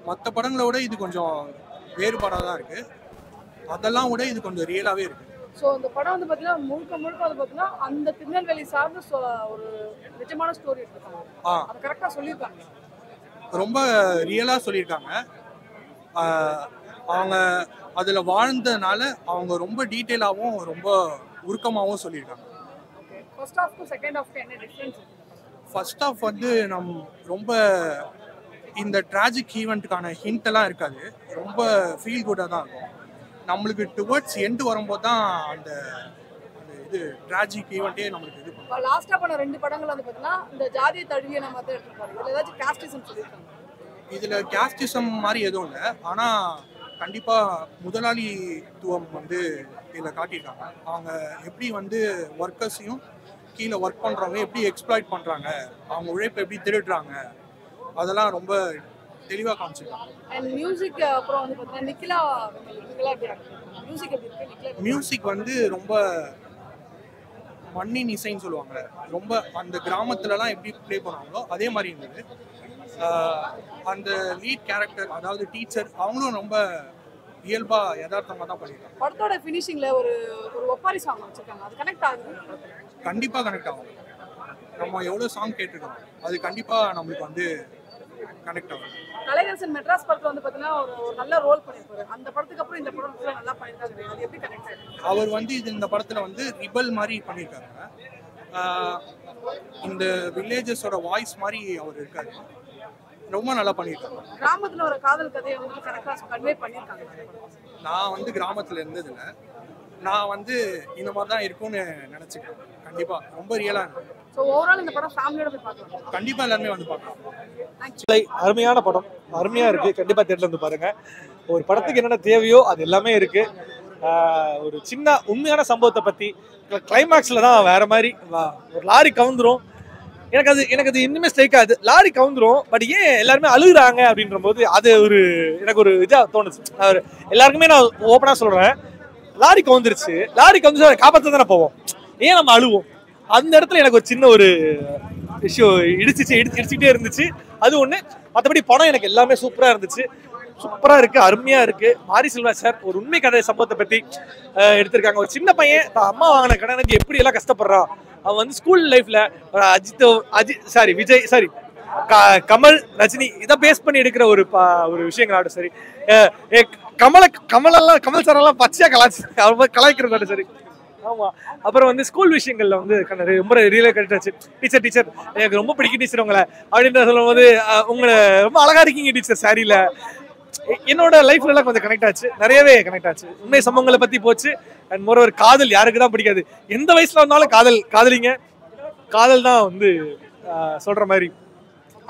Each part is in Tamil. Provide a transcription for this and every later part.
மற்ற படங்களை விட இது கொஞ்சம் வேறுபாடாக தான் இருக்கு. அதெல்லாம் விட இது கொஞ்சம் ரியலாகவே இருக்கு. ஸோ இந்த படம் வந்து பார்த்தீங்கன்னா முழுக்க வந்து பார்த்தீங்கன்னா அந்த திருநெல்வேலி சார்ந்த ஒரு நிஜமான ஸ்டோரி எடுத்துருக்காங்க. அது கரெக்டாக சொல்லியிருக்காங்க. ரொம்ப ரியலாக சொல்லியிருக்காங்க. அவங்க அதில் வாழ்ந்ததுனால அவங்க ரொம்ப டீட்டெயிலாகவும் ரொம்ப உருக்கமாகவும் சொல்லியிருக்காங்க. ஃபர்ஸ்ட் ஹாஃப்க்கு செகண்ட் ஹாஃப்க்கு என்ன டிஃப்ரென்ஸ்? ஃபர்ஸ்ட் ஹாஃப் வந்து ரொம்ப இந்த ட்ராஜிக் ஈவெண்ட்டுக்கான ஹிண்ட் எல்லாம் இருக்காது. ரொம்ப ஃபீல் குட்டாக தான் இருக்கும். நம்மளுக்கு டுவர்ட்ஸ் எண்டு வரும்போது தான் அந்த இது ட்ராஜிக் ஈவெண்ட்டே நம்மளுக்கு இது பண்ணும். லாஸ்ட்டாக பண்ண 2 படங்கள் வந்து பார்த்தீங்கன்னா இந்த ஜாதிய தழுவிய நம்ம தான் எடுத்துருப்பாரு. இதில் ஏதாச்சும் காஸ்டிசம் சொல்லியிருக்காங்க? இதில் காஸ்டிசம் மாதிரி எதுவும் இல்லை. ஆனால் கண்டிப்பாக முதலாளித்துவம் வந்து இதில் காட்டியிருக்காங்க. அவங்க எப்படி வந்து ஒர்க்கர்ஸையும் கீழே ஒர்க் பண்ணுறவங்க எப்படி எக்ஸ்ப்ளாய்ட் பண்ணுறாங்க, அவங்க உழைப்பை எப்படி திருடுறாங்க, அதெல்லாம் ரொம்ப தெளிவாக காமிச்சிருக்காங்க. மியூசிக் அப்புறம் வந்து பார்த்தீங்கன்னா நிக்கிலா மியூசிக் எப்படி இருக்கு? மியூசிக் வந்து ரொம்ப மண்ணின் இசைன்னு சொல்லுவாங்க. ரொம்ப அந்த கிராமத்துலலாம் எப்படி ப்ளே பண்ணுவாங்களோ அதே மாதிரி இருந்தது. அந்த லீட் கேரக்டர் அதாவது டீச்சர் அவங்களும் ரொம்ப இயல்பா யதார்த்தமாக தான் பண்ணியிருக்காங்க. படத்தோட ஃபினிஷிங்ல ஒரு ஒப்பாரி சாங் வச்சிருக்காங்க. அது கனெக்ட் ஆகுது? கண்டிப்பாக கனெக்ட் ஆகும். நம்ம எவ்வளோ சாங் கேட்டிருக்கோம் அது கண்டிப்பாக நம்மளுக்கு வந்து கனெக்ட் ஆகும். கலைஞர் மெட்ராஸ் படத்துல வந்து பார்த்தீங்கன்னா ஒரு நல்ல ரோல் பண்ணியிருப்பாரு. அந்த படத்துக்கு அப்புறம் இந்த படம் நல்லா பண்ணியிருக்காங்க. அது எப்படி கனெக்ட் ஆகுது? அவர் வந்து இந்த படத்தில் வந்து ரிபல் மாதிரி பண்ணியிருக்காங்க. இந்த வில்லேஜஸோட வாய்ஸ் மாதிரி அவர் இருக்காரு. ரொம்ப நல்லா பண்ணியிருக்காங்க. கிராமத்துல ஒரு காதல் கதையை வந்து கரெக்டாக கன்வே பண்ணியிருக்காங்க. நான் வந்து கிராமத்தில் இருந்ததில்ல. நான் வந்து இந்த மாதிரி தான் இருக்கும்னு நினச்சிக்கிறேன். கண்டிப்பாக ரொம்ப ரியலாக இருக்கும். ஸோ ஓவரால் இந்த படம் ஃபேமிலியோட போய் பார்க்கலாம். கண்டிப்பாக எல்லாருமே வந்து பார்க்கலாம். அருமையான படம், அருமையாக இருக்குது. கண்டிப்பாக தேட்டரில் வந்து பாருங்கள். ஒரு படத்துக்கு என்னென்ன தேவையோ அது எல்லாமே இருக்குது. ஒரு சின்ன உண்மையான சம்பவத்தை பற்றி கிளைமேக்ஸில் தான் வேறு மாதிரி ஒரு லாரி கவுந்துரும். எனக்கு அது இன்னுமே ஸ்ட்ரைக் ஆகுது. லாரி கவுந்துரும், பட் ஏன் எல்லாருமே அழுகுறாங்க அப்படின்ற போது அது எனக்கு ஒரு இதாக தோணுச்சு. எல்லாருக்குமே நான் ஓப்பனாக சொல்கிறேன், லாரி கவுந்துருச்சு, லாரி கவுந்துச்சு அதை காப்பாற்ற தானே போவோம், ஏன் நம்ம அழுவோம்? அந்த இடத்துல எனக்கு ஒரு சின்ன ஒரு விஷயம் இடிச்சுக்கிட்டே இருந்துச்சு. அது ஒன்று. மற்றபடி படம் எனக்கு எல்லாமே சூப்பராக இருந்துச்சு. சூப்பராக இருக்குது, அருமையாக இருக்குது. மாரி செல்வா சார் ஒரு உண்மை கதை சம்பவத்தை பற்றி எடுத்திருக்காங்க. ஒரு சின்ன பையன் தான் அம்மா வாங்கின கடனுக்கு எப்படி எல்லாம் கஷ்டப்படுறான். அவன் வந்து ஸ்கூல் லைஃப்ல விஜய் கமல் ரஜினி இதை பேஸ் பண்ணி எடுக்கிற ஒரு விஷயங்களாட்டும் சரி. கமல் சாரெல்லாம் பச்சையா கலாய்க்கிறதாட்டும் சரி. ஆமா. அப்புறம் வந்து ஸ்கூல் விஷயங்கள்ல வந்து ரொம்ப ரியலா கரெக்டாச்சு. டீச்சர் எனக்கு ரொம்ப பிடிக்கும் டீச்சர் உங்களை அப்படின்ற சொல்லும் போது உங்களை ரொம்ப அழகா இருக்கீங்க டீச்சர் சாரியில. என்னோட லைஃப்ல எல்லாம் கொஞ்சம் கனெக்ட் ஆச்சு, நிறையவே கனெக்ட் ஆச்சு. உண்மை சம்பவங்களை பத்தி போச்சு. அண்ட் மோரோவர் காதல் யாருக்கு தான் பிடிக்காது? எந்த வயசுல வந்தாலும் காதலிங்க. காதல் தான் வந்து சொல்ற மாதிரி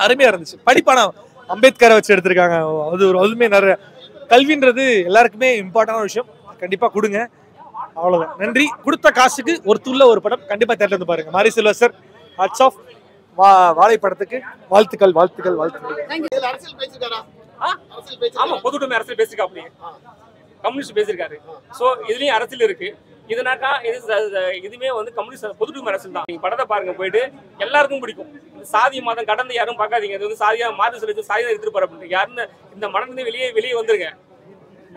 அருமையா இருந்துச்சு. படிப்பானா அம்பேத்கரை வச்சு எடுத்திருக்காங்க. அதுவுமே நிறைய கல்வின்றது எல்லாருக்குமே இம்பார்ட்டன்டான விஷயம். கண்டிப்பா கொடுங்க. அவ்வளவுதான். நன்றி. கொடுத்த காசுக்கு ஒரு படம் கண்டிப்பா தேட்டர்ல இருந்து பாருங்க. மாரி செல்வா சார் ஹாட்ஸ் ஆஃப். வாழை படத்துக்கு வாழ்த்துக்கள். ஆமா, பொதுவுடைமை அரசியல் பேசிருக்காப்ல, கம்யூனிஸ்ட் பேசியிருக்காரு. ஸோ இதுலயும் அரசியல் இருக்கு. இதுனாக்கா இதுமே வந்து கம்யூனிஸ்ட் பொதுவுடைமை அரசியல் தான். நீங்க படத்தை பாருங்க, போயிட்டு எல்லாருக்கும் பிடிக்கும். சாதி மதம் கடந்து யாரும் பார்க்காதீங்க. இது வந்து சாதியா மாறி சொல்லி சாதியா எடுத்துட்டு போற அப்படின்னு யாருன்னு இந்த மனதிலிருந்து வெளியே வந்துருங்க.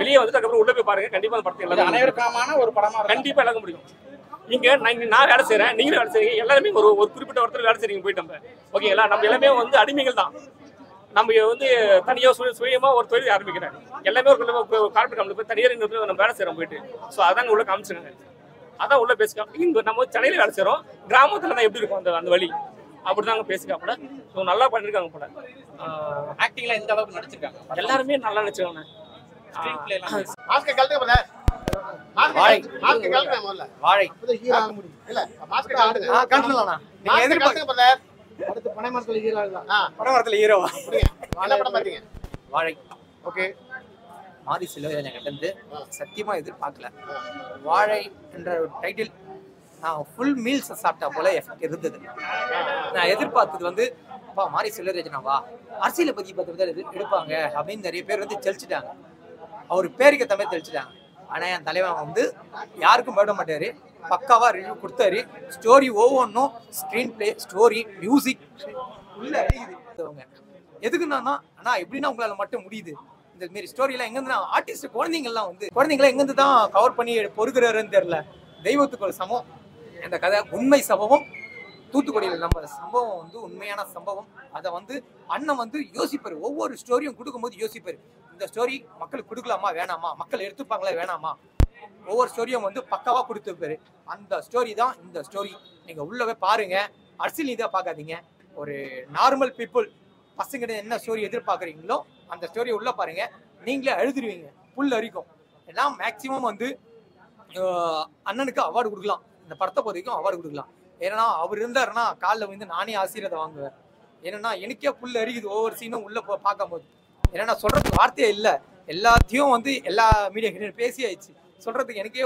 வெளியே வந்து அதுக்கப்புறம் உள்ள போய் பாருங்க. கண்டிப்பா அந்த படத்தை எல்லாரும் அனைவருக்கான ஒரு படமா கண்டிப்பா எல்லாருக்கும் பிடிக்கும். இங்க நான் வேலை செய்யறேன், நீங்களும் வேலை செய்றீங்க, எல்லாருமே ஒரு குறிப்பிட்ட ஒருத்தர் வேலை செய்றீங்க போயிட்டு நம்ம ஓகேங்களா. நம்ம எல்லாமே வந்து அடிமைகள் தான். நம்ம வந்து தனியாக சுயமா ஒரு தொழில் ஆரம்பிக்கிறேன். எல்லாமே ஒரு கார்பரேட் கம்பெனி போய் தனியார் நம்ம வேலை செய்யறோம் போயிட்டு. ஸோ அதான் உள்ள காமிச்சிருக்காங்க. அதான் உள்ள பேசிக்கலாம். இங்க நம்ம சென்னையில வேலை செய்யறோம், கிராமத்துல தான் எப்படி இருக்கும் அந்த வழி அப்படிதாங்க பேசிக்காப்பட. ஸோ நல்லா பண்ணிருக்காங்க போல. ஆக்டிங்ல எந்த அளவுக்கு நடிச்சிருக்காங்க? எல்லாருமே நல்லா நடிச்சிருக்காங்க. வாழை ஓகே. மாரி செல்வா கிட்ட சத்தியமா எதிர்பார்க்கல. வாழை என்ற டைட்டில் நான் ஃபுல் மீல்ஸ் சாப்பிட்டா போல எஃபெக்ட் இருந்தது. நான் எதிர்பார்த்தது வந்து மாரி செல்வராஜனாவா அரசியலை பத்தி எடுப்பாங்க அப்படின்னு நிறைய பேர் வந்து தெளிச்சுட்டாங்க. அவர் பேருக்கு ஏற்ற மாதிரி தெளிச்சுட்டாங்க. ஆனா என் தலைவன் வந்து யாருக்கும் போயிட மாட்டாரு. பக்காவா ரிவ்யூ கொடுத்தாரு. ஸ்டோரி ஒவ்வொன்றும் ஸ்க்ரீன் பிளே, ஸ்டோரி, மியூசிக் உள்ள எதுக்குன்னா ஆனா எப்படின்னா உங்களால மட்டும் முடியுது இந்த மாரி ஸ்டோரி எல்லாம் எங்க இருந்து ஆர்டிஸ்ட் குழந்தைங்களை எங்க இருந்து தான் கவர் பண்ணி பொறுக்கிறாருன்னு தெரியல. தெய்வத்துக்கு ஒரு சமம் இந்த கதை, உண்மை சம்பவம். தூத்துக்குடியில் நம்ம சம்பவம் வந்து உண்மையான சம்பவம். அதை வந்து அண்ணன் வந்து யோசிப்பாரு, ஒவ்வொரு ஸ்டோரியும் கொடுக்கும்போது யோசிப்பாரு, இந்த ஸ்டோரி மக்களுக்கு கொடுக்கலாமா வேணாமா, மக்கள் எடுத்துப்பாங்களா வேணாமா, ஒவ்வொரு ஸ்டோரியும் வந்து பக்காவா கொடுத்துருப்பாரு. அந்த ஸ்டோரி தான் இந்த ஸ்டோரி. நீங்க உள்ளவே பாருங்க, அரசியல் இதாக பார்க்காதீங்க. ஒரு நார்மல் பீப்புள் பசங்க என்ன ஸ்டோரி எதிர்பார்க்குறீங்களோ அந்த ஸ்டோரியை உள்ள பாருங்க, நீங்களே அழுதுருவீங்க, புல் அரிக்கும். எல்லாம் மேக்சிமம் வந்து அண்ணனுக்கு அவார்டு கொடுக்கலாம், இந்த படத்தை பொறுத்த வரைக்கும் அவார்டு கொடுக்கலாம். ஏன்னா அவர் இருந்தாருன்னா காலில் வந்து நானே ஆசீர்வாதம் வாங்குவேன். ஏன்னா எனக்கே புல் அரிக்குது ஒவ்வொரு சீனும் உள்ள பார்க்கும்போது. ஏன்னா சொல்றதுக்கு வார்த்தையே இல்லை, எல்லாத்தையும் வந்து எல்லா மீடியா பேசி ஆயிடுச்சு. சொல்றதுக்கு எனக்கே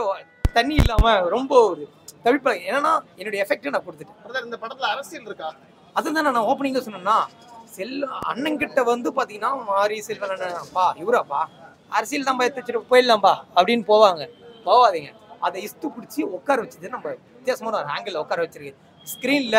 தண்ணி இல்லாம ரொம்ப ஒரு தவிப்ப. ஏன்னா என்னுடைய எஃபெக்ட் நான் கொடுத்துட்டேன். இந்த படத்துல அரசியல் இருக்கா? அதுதான் நான் ஓப்பனிங்க சொன்னேன்னா, அண்ணன் கிட்ட வந்து பாத்தீங்கன்னா மாரி செல்வன் அண்ணன்ப்பா இவராப்பா அரசியல் தான் எடுத்துட்டு போயிடலாம்பா அப்படின்னு போவாதீங்க. அதை இஸ்து பிடிச்சி உட்கார வச்சது நம்ம வித்தியாசமான ஒரு ஆங்கிள் உட்கார வச்சிருக்கு. ஸ்கிரீன்ல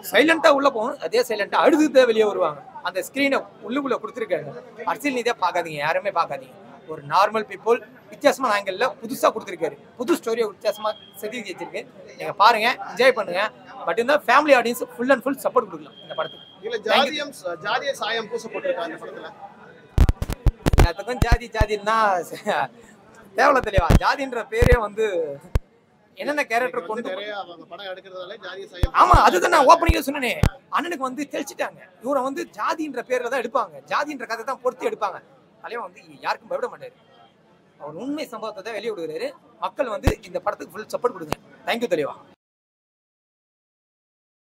சைலண்டா உள்ள போகணும், அதே சைலண்டா அழுதுதான் வெளியே வருவாங்க. அந்த ஸ்கிரீனை உள்ளுக்குள்ள கொடுத்துருக்காங்க. அரசியல் நீதியா பார்க்காதீங்க, யாருமே பார்க்காதீங்க. ஒரு நார்மல் பீப்புள் வித்தியாசமான ஆங்கிள் புதுசா கொடுத்துருக்காரு. புது ஸ்டோரியை வித்தியாசமா செதுக்கி வச்சிருக்கு. நீங்க பாருங்க, என்ஜாய் பண்ணுங்க. பட் இந்த family audience full and full support கொடுக்கலாம் இந்த படத்துக்கு. ஜாதிய சாயம் பூசப்பட்டிருக்காங்க இந்த படத்துல. எல்லாத்துக்கும் ஜாதின்னா தேவல தெளிவா. ஜாதின்ற பேரே வந்து என்னென்ன கேரக்டர் கொண்டு படம் எடுக்கிறதால ஜாதிய சாயம். ஆமா, அதுதான் நான் ஓப்பனிங்கா சொன்னேனே. அண்ணனுக்கு வந்து தெளிச்சிட்டாங்க, இவரை வந்து ஜாதின்ற பேர்ல தான் எடுப்பாங்க, ஜாதின்ற கதை தான் பொறுத்து எடுப்பாங்க. தலைவன் வந்து யாருக்கும் பயப்பட மாட்டாரு. அவர் உண்மை சம்பவத்தை தான் வெளியே விடுகிறாரு. மக்கள் வந்து இந்த படத்துக்கு ஃபுல் சப்போர்ட் கொடுங்க. தேங்க்யூ தலைவா.